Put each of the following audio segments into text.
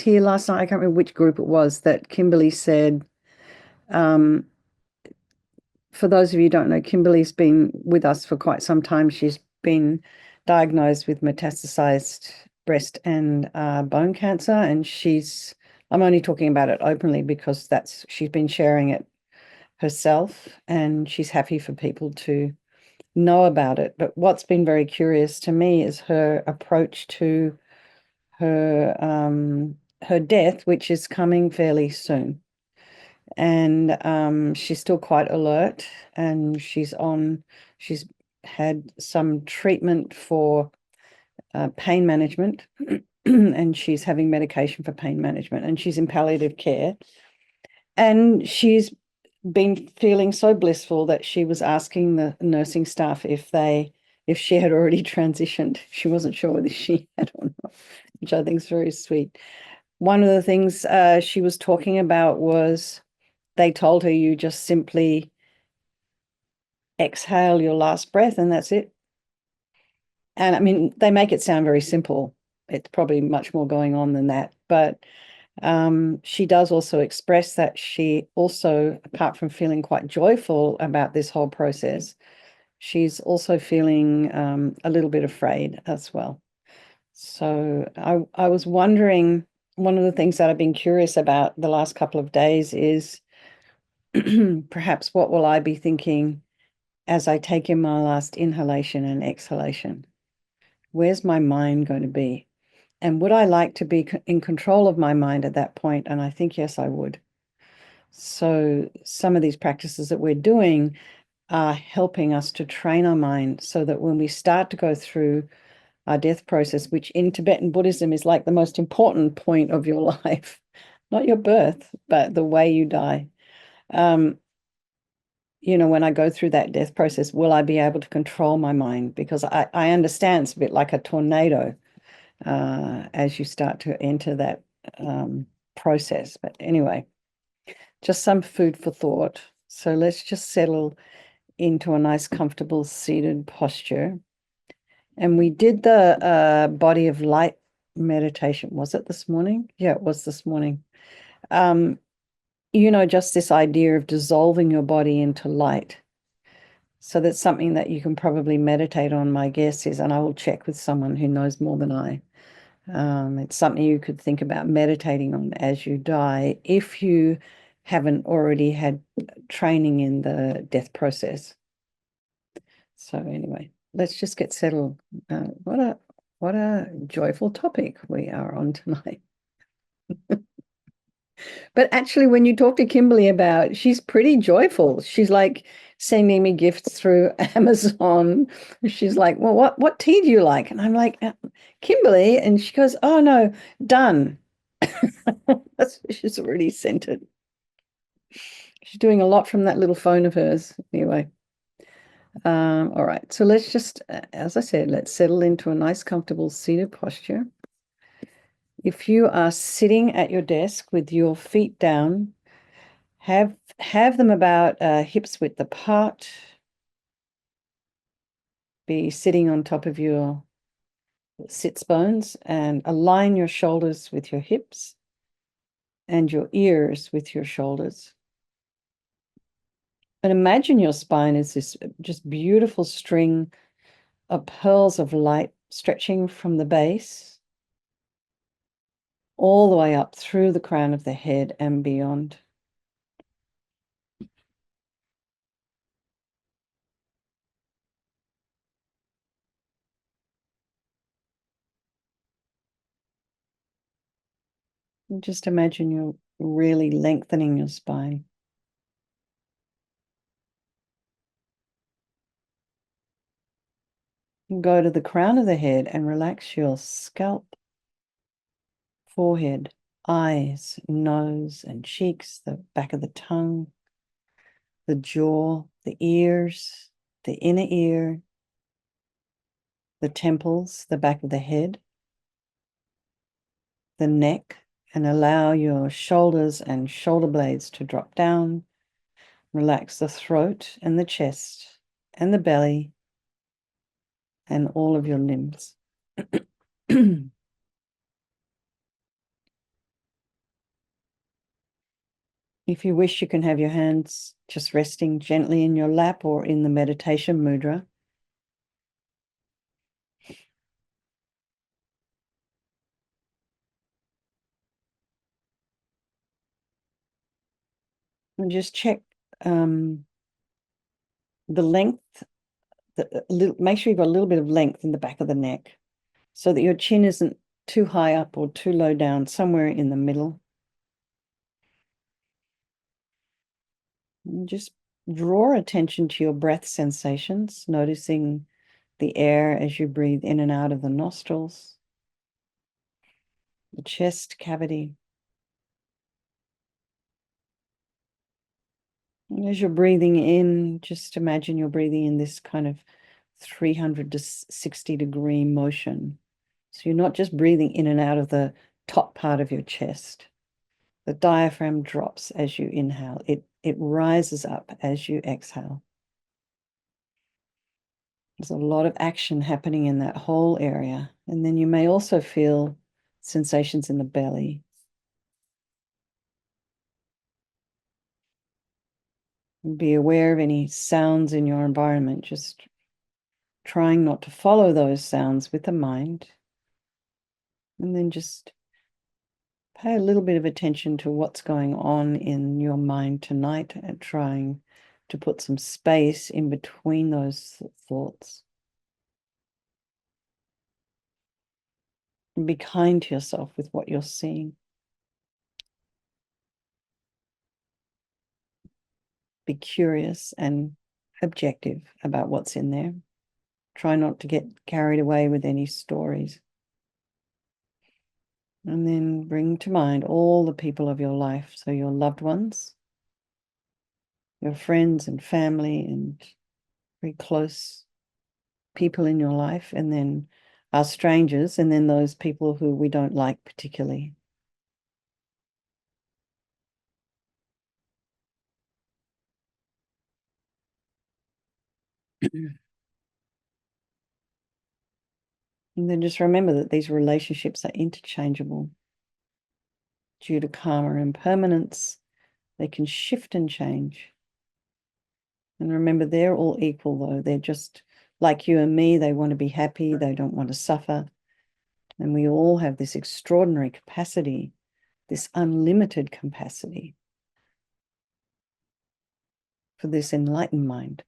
here last night, I can't remember which group it was, that Kimberly said, for those of you who don't know, Kimberly's been with us for quite some time. She's been diagnosed with metastasized breast and bone cancer, and I'm only talking about it openly because she's been sharing it herself, and she's happy for people to know about it. But what's been very curious to me is her approach to her death, which is coming fairly soon. And she's still quite alert, and she's had some treatment for pain management, and she's having medication for pain management, and she's in palliative care. And she's been feeling so blissful that she was asking the nursing staff if she had already transitioned. She wasn't sure whether she had or not, which I think is very sweet. One of the things she was talking about was they told her you just simply exhale your last breath and that's it. And I mean, they make it sound very simple. It's probably much more going on than that. But she does also express that she also, apart from feeling quite joyful about this whole process, she's also feeling a little bit afraid as well. So I was wondering, one of the things that I've been curious about the last couple of days is perhaps what will I be thinking as I take in my last inhalation and exhalation? Where's my mind going to be? And would I like to be in control of my mind at that point? And I think, yes, I would. So some of these practices that we're doing are helping us to train our mind so that when we start to go through our death process, which in Tibetan Buddhism is like the most important point of your life, not your birth, but the way you die. When I go through that death process, will I be able to control my mind? Because I understand it's a bit like a tornado as you start to enter that process. But anyway, just some food for thought. So let's just settle into a nice, comfortable seated posture. And we did the body of light meditation. Was it this morning? Yeah, it was this morning. Just this idea of dissolving your body into light. So that's something that you can probably meditate on, my guess is, and I will check with someone who knows more than I. It's something you could think about meditating on as you die if you haven't already had training in the death process. So anyway, let's just get settled. What a joyful topic we are on tonight. But actually, when you talk to Kimberly about, she's pretty joyful. She's like sending me gifts through Amazon. She's like, well, what tea do you like? And I'm like, Kimberly. And she goes, oh, no, done. She's already sent it. She's doing a lot from that little phone of hers. Anyway. All right. So let's just, as I said, let's settle into a nice, comfortable seated posture. If you are sitting at your desk with your feet down, have them about hips width apart. Be sitting on top of your sits bones and align your shoulders with your hips and your ears with your shoulders. And imagine your spine is this just beautiful string of pearls of light stretching from the base all the way up through the crown of the head and beyond. And just imagine you're really lengthening your spine. Go to the crown of the head and relax your scalp, forehead, eyes, nose, and cheeks, the back of the tongue, the jaw, the ears, the inner ear, the temples, the back of the head, the neck, and allow your shoulders and shoulder blades to drop down. Relax the throat and the chest and the belly and all of your limbs. If you wish, you can have your hands just resting gently in your lap or in the meditation mudra. And just check the length, make sure you've got a little bit of length in the back of the neck so that your chin isn't too high up or too low down, somewhere in the middle. And just draw attention to your breath sensations, noticing the air as you breathe in and out of the nostrils, the chest cavity. And as you're breathing in, just imagine you're breathing in this kind of 360-degree motion. So you're not just breathing in and out of the top part of your chest. The diaphragm drops as you inhale. It rises up as you exhale. There's a lot of action happening in that whole area. And then you may also feel sensations in the belly. Be aware of any sounds in your environment, just trying not to follow those sounds with the mind. And then just pay a little bit of attention to what's going on in your mind tonight and trying to put some space in between those thoughts. And be kind to yourself with what you're seeing. Be curious and objective about what's in there. Try not to get carried away with any stories. And then bring to mind all the people of your life, so your loved ones, your friends and family, and very close people in your life, and then our strangers, and then those people who we don't like particularly. And then just remember that these relationships are interchangeable. Due to karma and impermanence, they can shift and change. And remember, they're all equal, though. They're just like you and me. They want to be happy. They don't want to suffer. And we all have this extraordinary capacity, this unlimited capacity for this enlightened mind.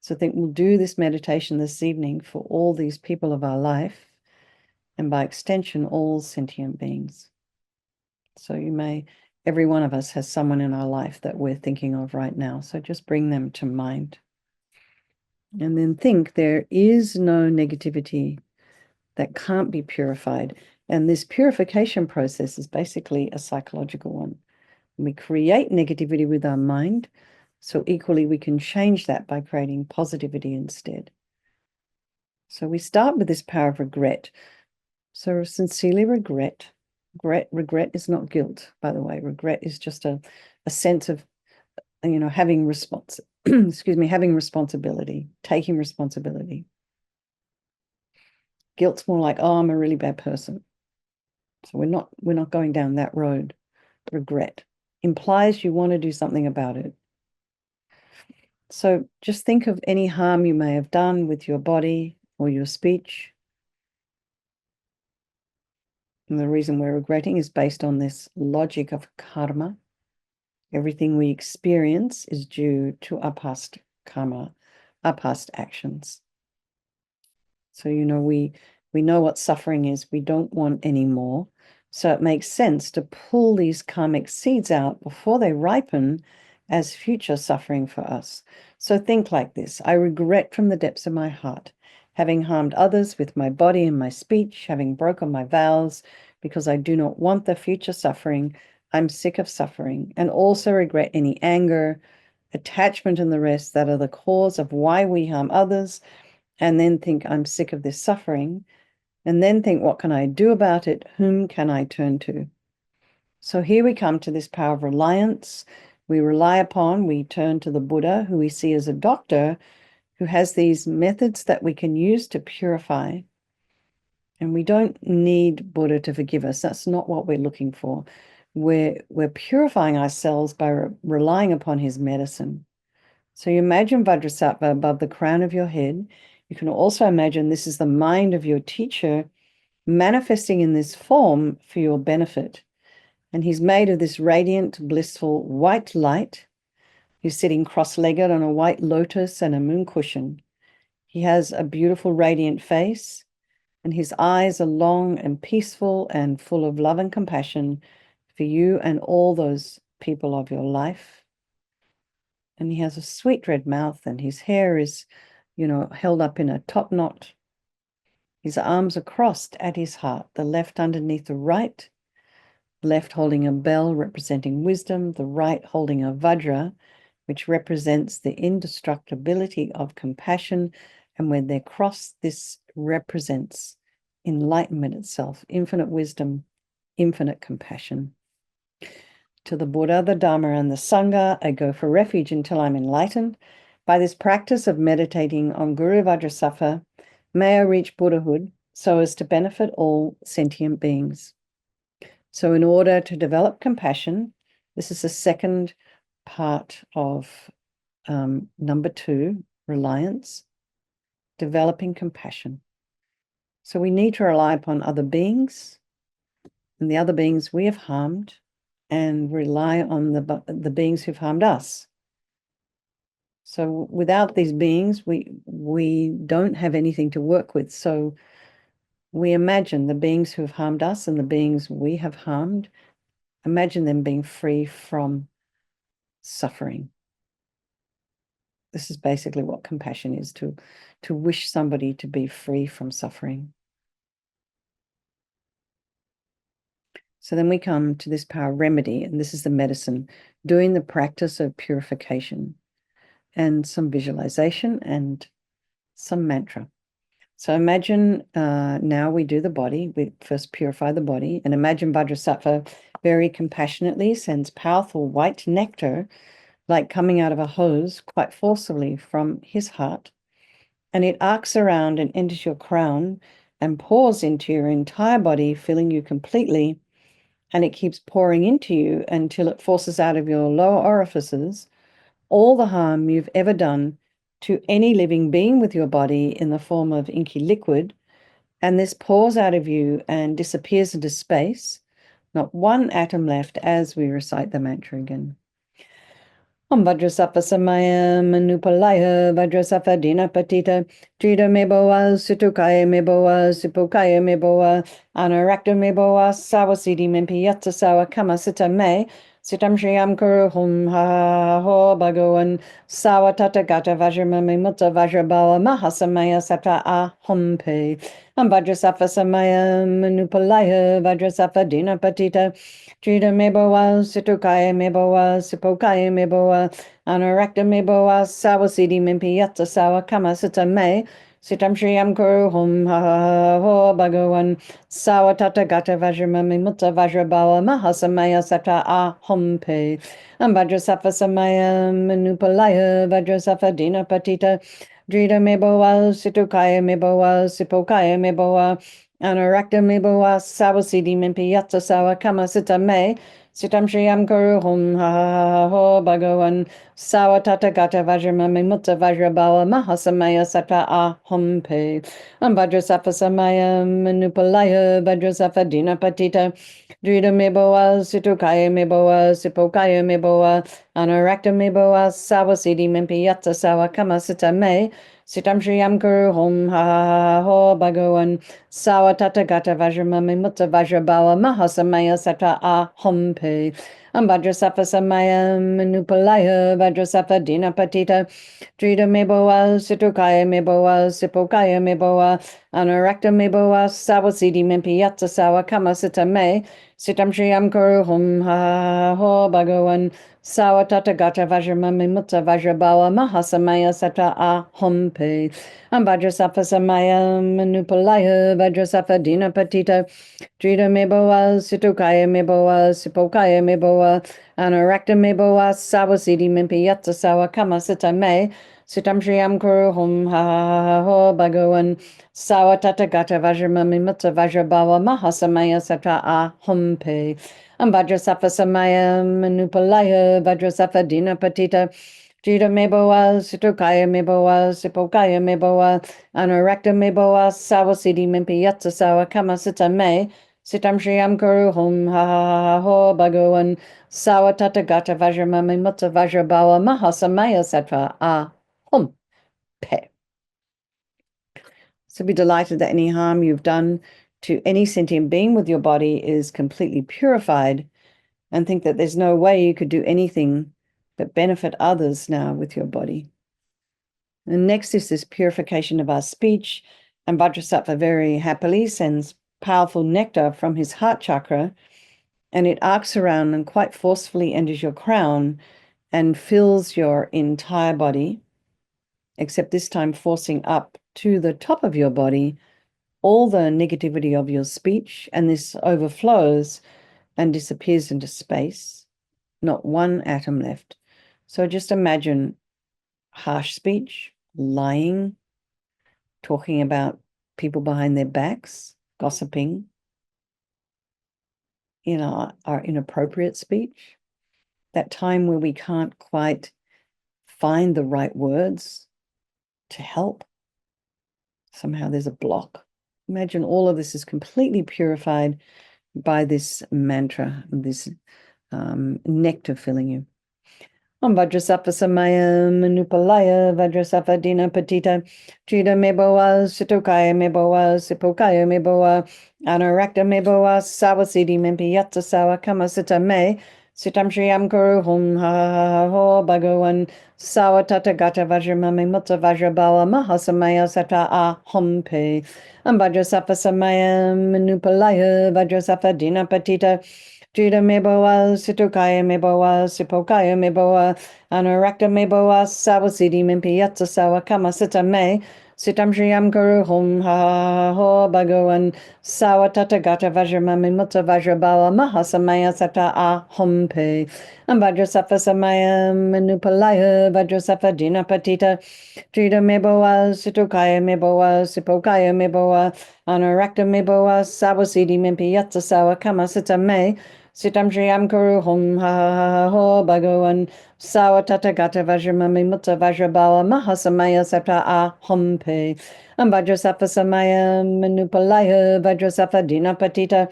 So I think we'll do this meditation this evening for all these people of our life, and by extension, all sentient beings. So every one of us has someone in our life that we're thinking of right now. So just bring them to mind. And then think there is no negativity that can't be purified. And this purification process is basically a psychological one. We create negativity with our mind, so equally we can change that by creating positivity instead. So we start with this power of regret. So sincerely regret. Regret is not guilt, by the way. Regret is just a sense of, having having responsibility, taking responsibility. Guilt's more like, oh, I'm a really bad person. So we're not going down that road. Regret implies you want to do something about it. So just think of any harm you may have done with your body or your speech. And the reason we're regretting is based on this logic of karma. Everything we experience is due to our past karma, our past actions. So, we know what suffering is. We don't want any more. So it makes sense to pull these karmic seeds out before they ripen as future suffering for us. So think like this. I regret from the depths of my heart having harmed others with my body and my speech, having broken my vows, because I do not want the future suffering. I'm sick of suffering, and also regret any anger, attachment, and the rest that are the cause of why we harm others, and then think, I'm sick of this suffering, and then think, what can I do about it? Whom can I turn to? So here we come to this power of reliance. We turn to the Buddha, who we see as a doctor, who has these methods that we can use to purify. And we don't need Buddha to forgive us. That's not what we're looking for. we're purifying ourselves by relying upon his medicine. So you imagine Vajrasattva above the crown of your head. You can also imagine this is the mind of your teacher manifesting in this form for your benefit. And he's made of this radiant, blissful white light. He's sitting cross-legged on a white lotus and a moon cushion. He has a beautiful, radiant face, and his eyes are long and peaceful and full of love and compassion for you and all those people of your life. And he has a sweet red mouth, and his hair is, held up in a top knot. His arms are crossed at his heart, the left underneath the right, left holding a bell representing wisdom, the right holding a vajra, which represents the indestructibility of compassion. And when they're crossed, this represents enlightenment itself, infinite wisdom, infinite compassion. To the Buddha, the Dharma, and the Sangha, I go for refuge until I'm enlightened. By this practice of meditating on Guru Vajrasattva, may I reach Buddhahood so as to benefit all sentient beings. So in order to develop compassion, this is the second part of number 2, reliance, developing compassion. So we need to rely upon other beings and the other beings we have harmed, and rely on the beings who've harmed us. So without these beings, we don't have anything to work with. So we imagine the beings who have harmed us and the beings we have harmed, imagine them being free from suffering. This is basically what compassion is, to wish somebody to be free from suffering. So then we come to this power remedy, and this is the medicine, doing the practice of purification and some visualization and some mantra. So imagine now we do the body. We first purify the body, and imagine Vajrasattva very compassionately sends powerful white nectar, like coming out of a hose, quite forcibly from his heart, and it arcs around and enters your crown and pours into your entire body, filling you completely. And it keeps pouring into you until it forces out of your lower orifices all the harm you've ever done to any living being with your body in the form of inky liquid. And this pours out of you and disappears into space, not one atom left, as we recite the mantra again. Om Vajrasattva Samaya Manupalaya Vajrasattva Dinapatita Trida Meboa Sutukaya Meboa Supukaya Meboa Anarakta Meboa Sawasidi Mempiyatsa Sawa Kama Sita Me Sitam Shriyam Kuru Hum Ha Ho Bhagavan Sawa Tata Gata Vajramami Mutta Vajrabawa Mahasamaya Sata Ahom Pe Om Vajrasattva Samaya Manupalaya Vajrasattva Dinapatita Trida Meboa Situkaya Meboa Supukaya Meboa Anarakta Meboa Sawasidi Mimpiyatsa Sawa Kama Sita Me Sitam Shriyam Kuru Hum Ha Ho Bhagavan Sawa Tata Gata Vajramami Mutta Vajrabawa Mahasamaya Sata Ahom Pe Om Vajrasattva Samaya Manupalaya Vajrasattva Dinapatita Drita Meboa Situkaya Meboa Sipokaya Meboa Anarakta Meboa Sawasidi Mimpiyatsa Sawa Kama Sita Me Sitam Shriyam Kuru Hum Ha Ho Bhagavan Sawa Tata Gata Vajramami Mutta Vajrabawa Mahasamaya Sata Ahom Pe Om Vajrasattva Samaya Manupalaya Vajrasattva Dinapatita Drita Meboa Situkaya Meboa Sipokaya Meboa Anarakta Meboa Sawasidi Mimpiyatsa Sawa Kama Sita Me Sitam Shriyam Kuru Hum Ha Ho Bhagavan Sawa Tata Gata Vajramami Mutta Vajrabawa Mahasamaya Sata Ahom Pe Om Vajrasattva Samaya Manupalaya Vajrasattva Dinapatita Drita Meboa Situkaya Meboa Sipokaya Meboa Anarakta Meboa Sawasidi Mimpiyatsa Sawa Kama Sita Me Sitam Shriyam Kuru Hum Ha Ho Bhagavan Sawa Tata Gata Vajramami Mutta Vajrabawa Mahasamaya Sata Ahom Pe Om Vajrasattva Samaya Manupalaya Vajrasattva Dinapatita Drita Meboa Situkaya Meboa Sipokaya Meboa Anarakta Meboa Sawasidi Mimpiyatsa Sawa Kama Sita Me Sitam Shriyam Kuru Hum Ha Ho Bhagavan Sawa Tata Gata Vajramami Mutta Vajrabawa Mahasamaya Sata Ahom Pe Vajrasattva Samaya Manupalaya Vajrasattva Dina Patita Jita Meboa Situkaya Meboa Sipokaya Meboa Anurakta Meboa Sawasidi Mimpi Yatsa Sawa Kamasita Me Sitam Shriyam Guru Hum Ha Ha Ho Bhagavan Sawa Tata Gata Vajramami Mutta Vajrabawa Mahasamaya Sattva Ah Hum Pe. So be delighted that any harm you've done to any sentient being with your body is completely purified, and think that there's no way you could do anything but benefit others now with your body. And next is this purification of our speech, and Vajrasattva very happily sends powerful nectar from his heart chakra, and it arcs around and quite forcefully enters your crown and fills your entire body, except this time forcing up to the top of your body all the negativity of your speech, and this overflows and disappears into space. Not one atom left. So just imagine harsh speech, lying, talking about people behind their backs, gossiping, our inappropriate speech, that time where we can't quite find the right words to help. Somehow there's a block. Imagine all of this is completely purified by this mantra, this nectar filling you. Vajrasattva Samaya Manupalaya Vajrasattva Dina Patita Jida Meboa Sitokaya Meboa Sipokaya Meboa Anurakta Meboa Sawasidi Mimpi Yatsa Sawa Kamasita Me Sitam Shriyam Guru Hum Ha Ho Bhagavan Sawa Tata Gata Vajramami Mutta Vajrabawa Mahasamaya Sata Ah Hum Pe Vajrasattva Samaya Manupalaya Vajrasattva Dina Patita Jida Meboa, Situkaya Meboa, Sipokaya Meboa, Anurakta Meboa, Sawasidi Mimpi Yatsa Sawa Kamasita Me, Sitam Shriyam Guru Hum Ha Ho Bhagavan Sawa Tata Gata Vajramami Mutta Vajrabawa Mahasamaya Sata Ah Hum Pe Vajrasattva Samaya Manupalaya Vajrasattva Dina Patita Jida Meboa, Situkaya Meboa, Sipokaya Meboa, Anurakta Meboa, Sawasidi Mimpi Yatsa Sawa Kamasita Me, Sitam Shriyam Guru Hum Ha Ho Bhagavan Sawa Tata Gata Vajramami Mutta Vajrabawa Mahasamaya Sata Ah Hum Pe Vajrasattva Samaya Manupalaya Vajrasattva Dina Patita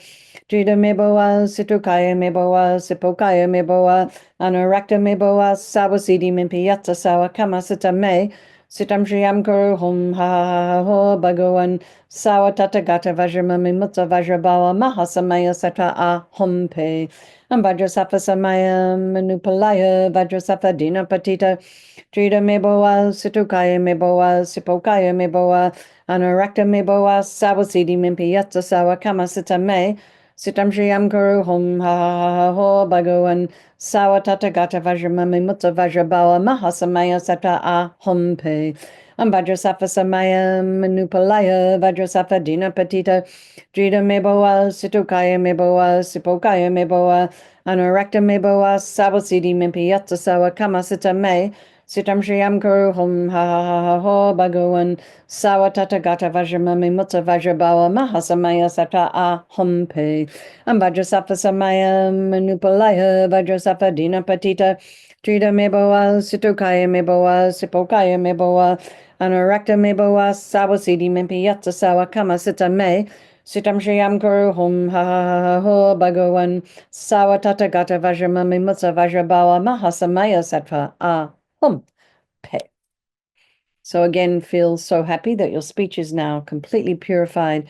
Jida Meboa Situkaya Meboa Sipokaya Meboa Anurakta Meboa Sawasidi Mimpi Yatsa Sawa Kamasita Me Sitam Shriyam Guru Hum Ha Ho Bhagavan Sawa Tata Gata Vajramami Mutta Vajrabawa Mahasamaya Sata Ah Hum Pe Vajrasattva Samaya Manupalaya Vajrasattva Dina Patita Jida Meboa Situkaya Meboa Sipokaya Meboa Anurakta Meboa Sawasidi Mimpi Yatsa Sawa Kamasita Me Sitam Shriyam Guru Hum Ha Ho Bhagavan Sawa Tata Gata Vajramami Mutta Vajrabawa Mahasamaya Sata Ah Hum Pe Vajrasattva Samaya Manupalaya Vajrasattva Dina Patita Jida Meboa Situkaya Meboa Sipokaya Meboa Anurakta Meboa Sawasidi Mimpi Yatsa Sawa Kamasita Me Sitam Shriyam Guru Hum Ha Ho Bhagavan Sawa Tata Gata Vajramami Mutta Vajrabawa Mahasamaya Sata Ah Hum Pe Vajrasattva Samaya Manupalaya Vajrasattva Dina Patita Jida Meboa Situkaya Meboa Sipokaya Meboa Anurakta Meboa Sawasidi Mimpi Yatsa Sawa Kamasita Me Sitam Shriyam Guru Hum Ha Ho Bhagavan Sawa Tata Gata Vajramami Mutta Vajrabawa Mahasamaya Sattva Ah Hum Pe. So again, feel so happy that your speech is now completely purified,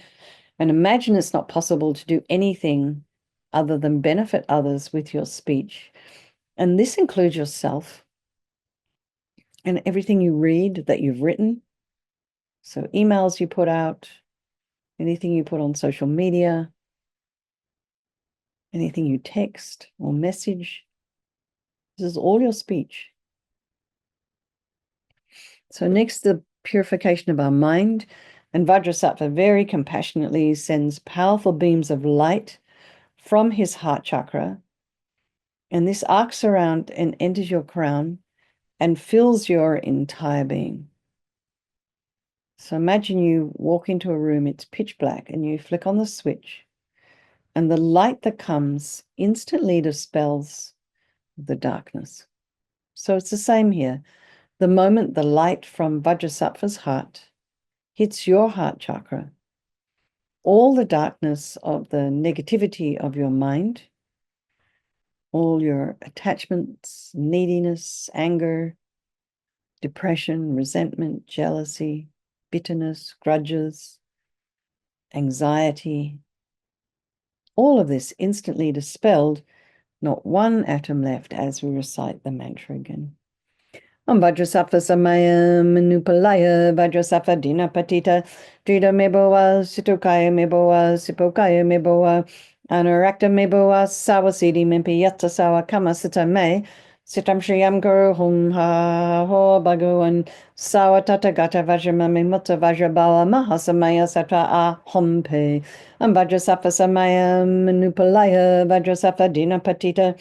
and imagine it's not possible to do anything other than benefit others with your speech. And this includes yourself and everything you read that you've written. So emails you put out, anything you put on social media, anything you text or message. This is all your speech. So next, the purification of our mind. And Vajrasattva very compassionately sends powerful beams of light from his heart chakra. And this arcs around and enters your crown and fills your entire being. So imagine you walk into a room, it's pitch black, and you flick on the switch, And the light that comes instantly dispels the darkness. So it's the same here. The moment the light from Vajrasattva's heart hits your heart chakra, all the darkness of the negativity of your mind, all your attachments, neediness, anger, depression, resentment, jealousy, bitterness, grudges, anxiety, all of this instantly dispelled, not one atom left as we recite the mantra again. Om Vajrasattva Samaya Manupalaya Vajrasattva Dinapatita Drida Meboa Situkaya Meboa Sipokaya Meboa Anarakta Meboa Sawasidi Mimpi Yatta Sawa Kama Sita Me Sitam Shriyam Guru Hum Ha Ho Bhagavan Sawa Tata Gata Vajramami Mutta Vajrabala Mahasamaya Sata A Hompe Om Vajrasattva Samaya Manupalaya Vajrasattva Dinapatita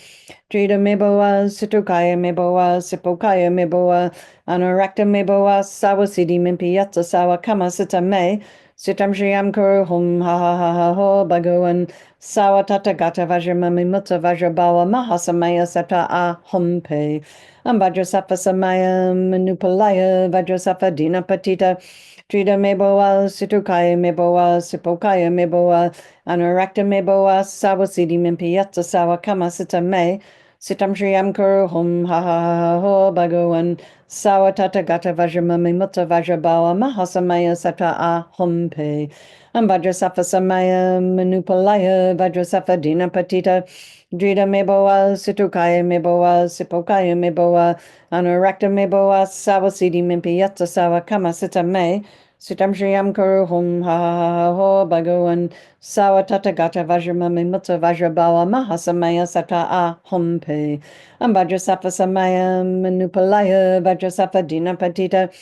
Drida meboa, situkaya meboa, sipokaya meboa, anarakta meboa, sawasidi mimpiyatsa sawa kama sita me, sitam shriyam kuru hum ha ha ha ha ho bhagavan, sawa tata gata vajramami mutta vajrabawa mahasamaya sata a hum pe. Vajrasattva samaya manupalaya, vajrasattva dinapatita, Drida meboa, situkaya meboa, sipokaya meboa, anarakta meboa, sawasidi mimpiyatsa sawa kama sita me, Sitam Shriyam Kuru Hum Ha Ha Ha Ho Bhagavan Sawa Tata Gata Vajramami Mutta Vajrabawa Mahasamaya Sata A Hum Pe Vajrasattva Samaya Manupalaya Vajrasattva Dinapatita Drida Meboa Situkaya Meboa Sipokaya Meboa Anurakta Meboa Sawasidi Mimpi Yatsa Sawa Kama Sita Me Sitam Shriyam Kuru Hum Ha Ha Ha Ho Bhagavan Sawa Tata Gata Vajramami Mutta Vajrabawa Mahasamaya Sata A Hum Pe Vajrasattva Samaya Manupalaya Vajrasattva Dinapatita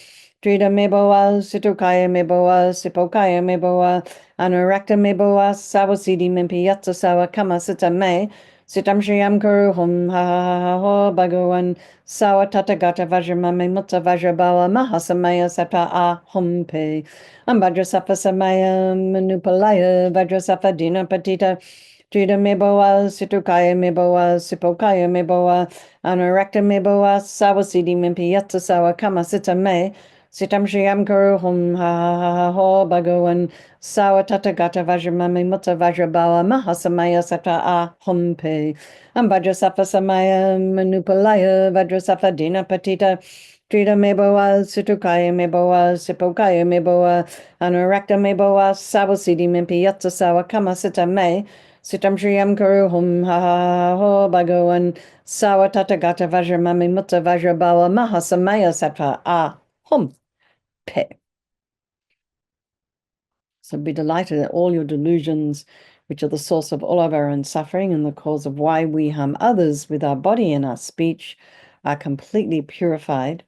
Drida Meboa Situkaya Meboa Sipokaya Meboa Anurakta Meboa Sawasidi Mimpi Yatsa Sawa Kama Sita Me Sitam Shriyam Kuru Hum Ha Ha Ha Ho Bhagavan Sawa Tata Gata Vajramami Mutta Vajrabawa Mahasamaya Sata A Hum Pe Vajrasattva Samaya Manupalaya Vajrasattva Dinapatita Drida Meboa Situkaya Meboa Sipokaya Meboa Anurakta Meboa Sawasidi Mimpi Yatsa Sawa Kama Sita Me Sitam Shriyam Kuru Hum Ha Ha Ha Ha Ho Bhagavan Sawa Tata Gata Vajramami Mutta Vajrabawa Mahasamaya Sata A Hum Pe Vajrasattva Samaya Manupalaya Vajrasattva Dinapatita Drida Meboa Situkaya Meboa Sipokaya Meboa Anurakta Meboa Sawasidi Mimpi Yatsa Sawa Kama Sita Me Sitam Shriyam Kuru Hum Ha Ha Ha Ho Bhagavan Sawa Tata Gata Vajramami Mutta Vajrabawa Mahasamaya Sata A Hum Pe. So be delighted that all your delusions, which are the source of all of our own suffering and the cause of why we harm others with our body and our speech, are completely purified.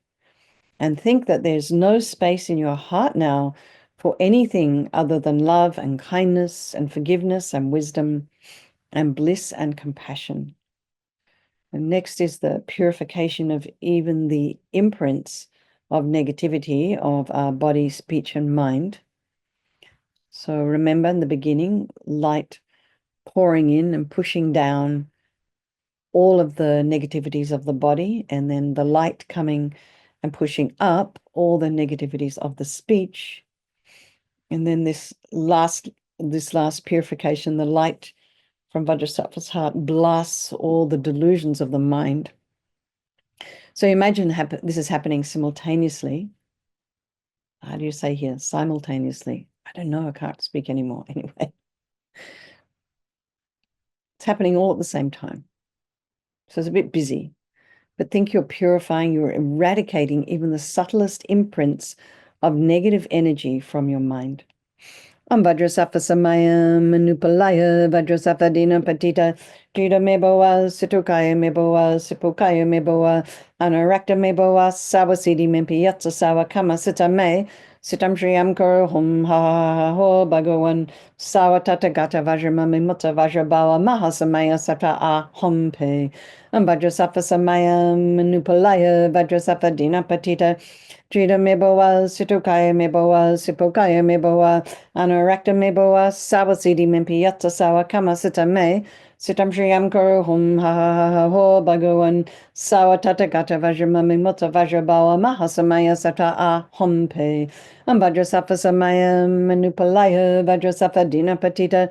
And think that there's no space in your heart now for anything other than love and kindness and forgiveness and wisdom and bliss and compassion. And next is the purification of even the imprints of negativity of our body, speech, and mind. So remember in the beginning, light pouring in and pushing down all of the negativities of the body, and then the light coming and pushing up all the negativities of the speech. And then this last purification, the light from Vajrasattva's heart blasts all the delusions of the mind. So imagine this is happening simultaneously. How do you say here? Simultaneously. I don't know. I can't speak anymore. Anyway, it's happening all at the same time. So it's a bit busy. But think you're purifying, you're eradicating even the subtlest imprints of negative energy from your mind. Vajrasattva Samaya Manupalaya Vajrasattva Dinapatita Drida Meboa Situkaya Meboa Sipokaya Meboa Anurakta Meboa Sawasidi Mimpi Yatsa Sawa Kama Sita Me Sitam Shriyam Karo Hum Ha Ha Ha Ho Bhagavan Sawatata Gata Vajramami Mutta Vajrabawa Mahasamaya Sata A Hum Pe Vajrasafa Samaya Manupalaya Vajrasafa Dina Patita Trita Meboa Situkaya Meboa Sipokaya Meboa Anurakta Meboa Sawasidi Mimpiyatsa Sawa Kama Sita Me Sitam Shriyam Karo Hum Ha Ha Ha Ho Bhagavan Sawatata Gata Vajramami Mutta Vajrabawa Mahasamaya Sata A Hum Pe Vajrasafa Samaya Manupalaya Vajrasafa Dina Patita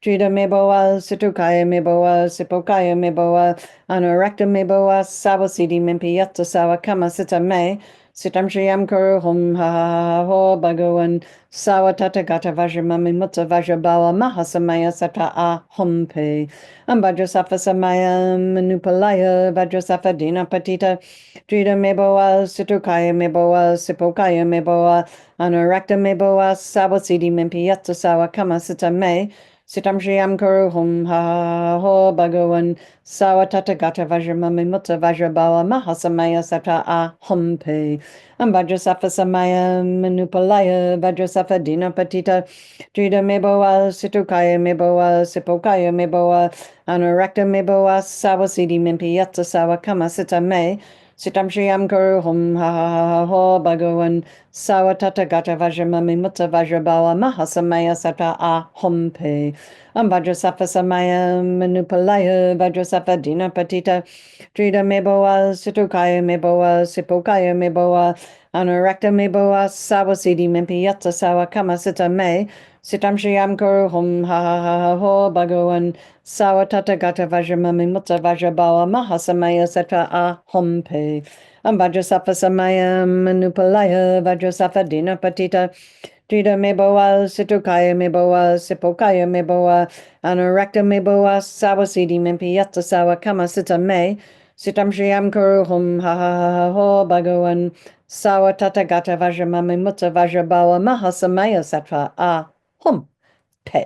Trita Meboa Situkaya Meboa Sipokaya Meboa Anurakta Meboa Sawasidi Mimpiyatsa Sawa Kama Sita Me Sitam Shriyam Kuru Hum Ha Ha Ho Bhagavan Sawatata Gata Vajramami Mutta Vajrabawa Mahasamaya Sata A Hum Pe Vajrasafa Samaya Manupalaya Vajrasafa Dina Patita Drita Meboa Situkaya Meboa Sipokaya Meboa Anurakta Meboa Sawasidi Mimpiyatsa Sawa Kama Sita Me Sitam Shriyam Kuru Hum Ha Ha Ho Bhagavan Sawatata Gata Vajramami Mutta Vajrabawa Mahasamaya Sata A Hum Pe Vajrasafa Samaya Manupalaya Vajrasafa Dina Patita Drita Meboa Situkaya Meboa Sipokaya Meboa Anurakta Meboa Sawasidi Mimpiyatsa Sawa Kama Sita Me Sitam Shriyam Kuru Hum Ha Ha Ho Bhagavan Sawatata Gata Vajramami Mutta Vajrabawa Mahasamaya Sata A Hum Pe Vajrasafa Samaya Manupalaya Vajrasafa Dina Patita Drita Meboa Situkaya Meboa Sipokaya Meboa Anurakta Meboa Sawasidi Mimpiyatsa Sawa Kama Sita Me Sitam Shriyam Kuru Hum Ha Ha Ho Bhagavan Sawatata Gata Vajramami Mutta Vajrabawa Mahasamaya Sata A Hum Pe Vajrasafa Samaya Manupalaya Vajrasafa Dina Patita Drita Meboa Situkaya Meboa Sipokaya Meboa Anurakta Meboa Sawasidi Mimpiyatsa Sawa Kama Sita Me Sitam Shriyam Kuru Hum Ha Ha Ho Bhagavan Sawatata Gata Vajramami Mutta Vajrabawa Mahasamaya Sata A Hum Pe.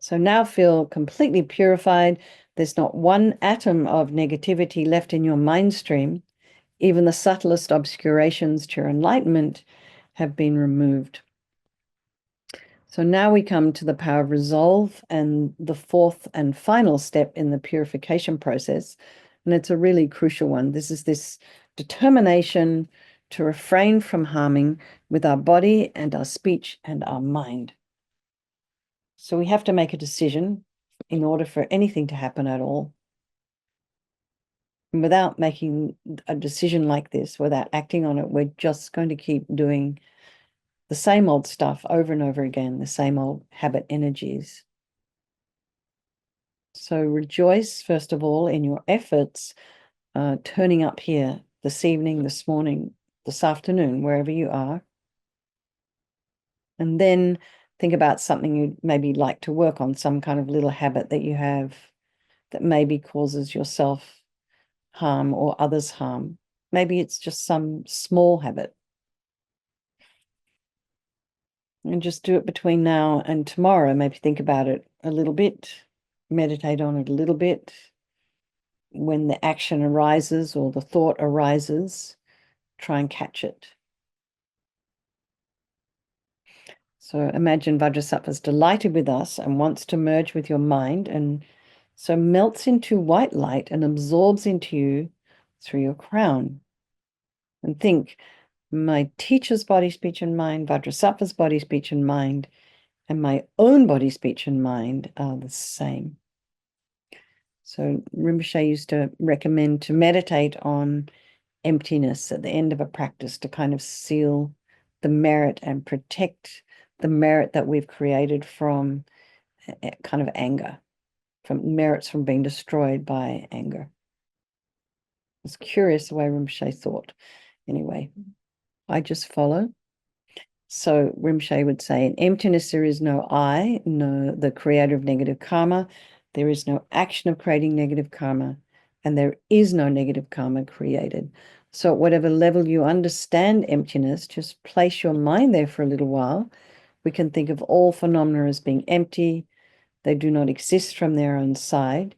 So now feel completely purified. There's not one atom of negativity left in your mind stream. Even the subtlest obscurations to your enlightenment have been removed. So now we come to the power of resolve and the fourth and final step in the purification process. And it's a really crucial one. This is this determination to refrain from harming with our body and our speech and our mind. So we have to make a decision in order for anything to happen at all. And without making a decision like this, without acting on it, we're just going to keep doing the same old stuff over and over again, the same old habit energies. So rejoice, first of all, in your efforts, turning up here this evening, this morning, this afternoon, wherever you are. And then think about something you'd maybe like to work on, some kind of little habit that you have that maybe causes yourself harm or others harm. Maybe it's just some small habit. And just do it between now and tomorrow. Maybe think about it a little bit, meditate on it a little bit. When the action arises or the thought arises, try and catch it. So imagine Vajrasattva is delighted with us and wants to merge with your mind, and so melts into white light and absorbs into you through your crown. And think, my teacher's body, speech, and mind, Vajrasattva's body, speech, and mind, and my own body, speech, and mind are the same. So Rinpoche used to recommend to meditate on emptiness at the end of a practice to kind of seal the merit and protect the merit that we've created from kind of anger, from merits from being destroyed by anger. It's curious the way Rinpoche thought. Anyway, I just follow. So Rinpoche would say, in emptiness there is no I, no the creator of negative karma. There is no action of creating negative karma, and there is no negative karma created. So at whatever level you understand emptiness, just place your mind there for a little while. We can think of all phenomena as being empty. They do not exist from their own side.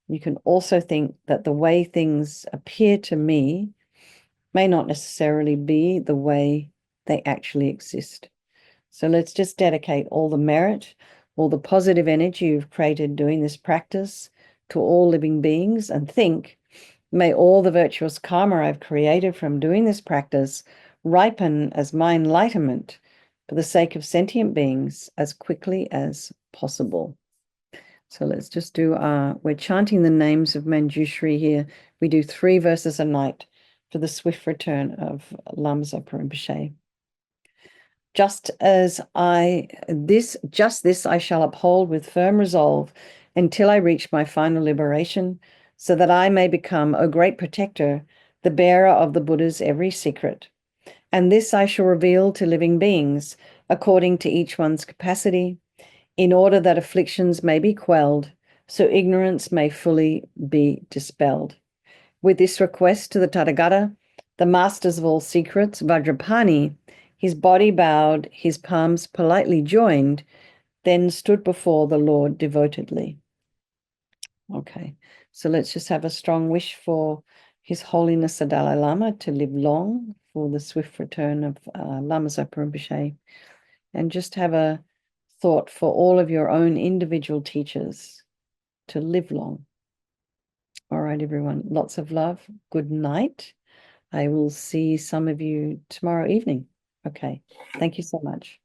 You can also think that the way things appear to me may not necessarily be the way they actually exist. So let's just dedicate all the merit, all the positive energy you've created doing this practice to all living beings, and think, may all the virtuous karma I've created from doing this practice ripen as my enlightenment for the sake of sentient beings as quickly as possible. So let's just do we're chanting the names of Manjushri here. We do 3 verses a night for the swift return of Lama Zopa Rinpoche. Just this I shall uphold with firm resolve until I reach my final liberation, so that I may become, O great protector, the bearer of the Buddha's every secret. And this I shall reveal to living beings, according to each one's capacity, in order that afflictions may be quelled, so ignorance may fully be dispelled. With this request to the Tathagata, the masters of all secrets, Vajrapani, his body bowed, his palms politely joined, then stood before the Lord devotedly. Okay, so let's just have a strong wish for His Holiness the Dalai Lama to live long, for the swift return of Lama Zopa Rinpoche, and just have a thought for all of your own individual teachers to live long. All right, everyone, lots of love. Good night. I will see some of you tomorrow evening. Okay, thank you so much.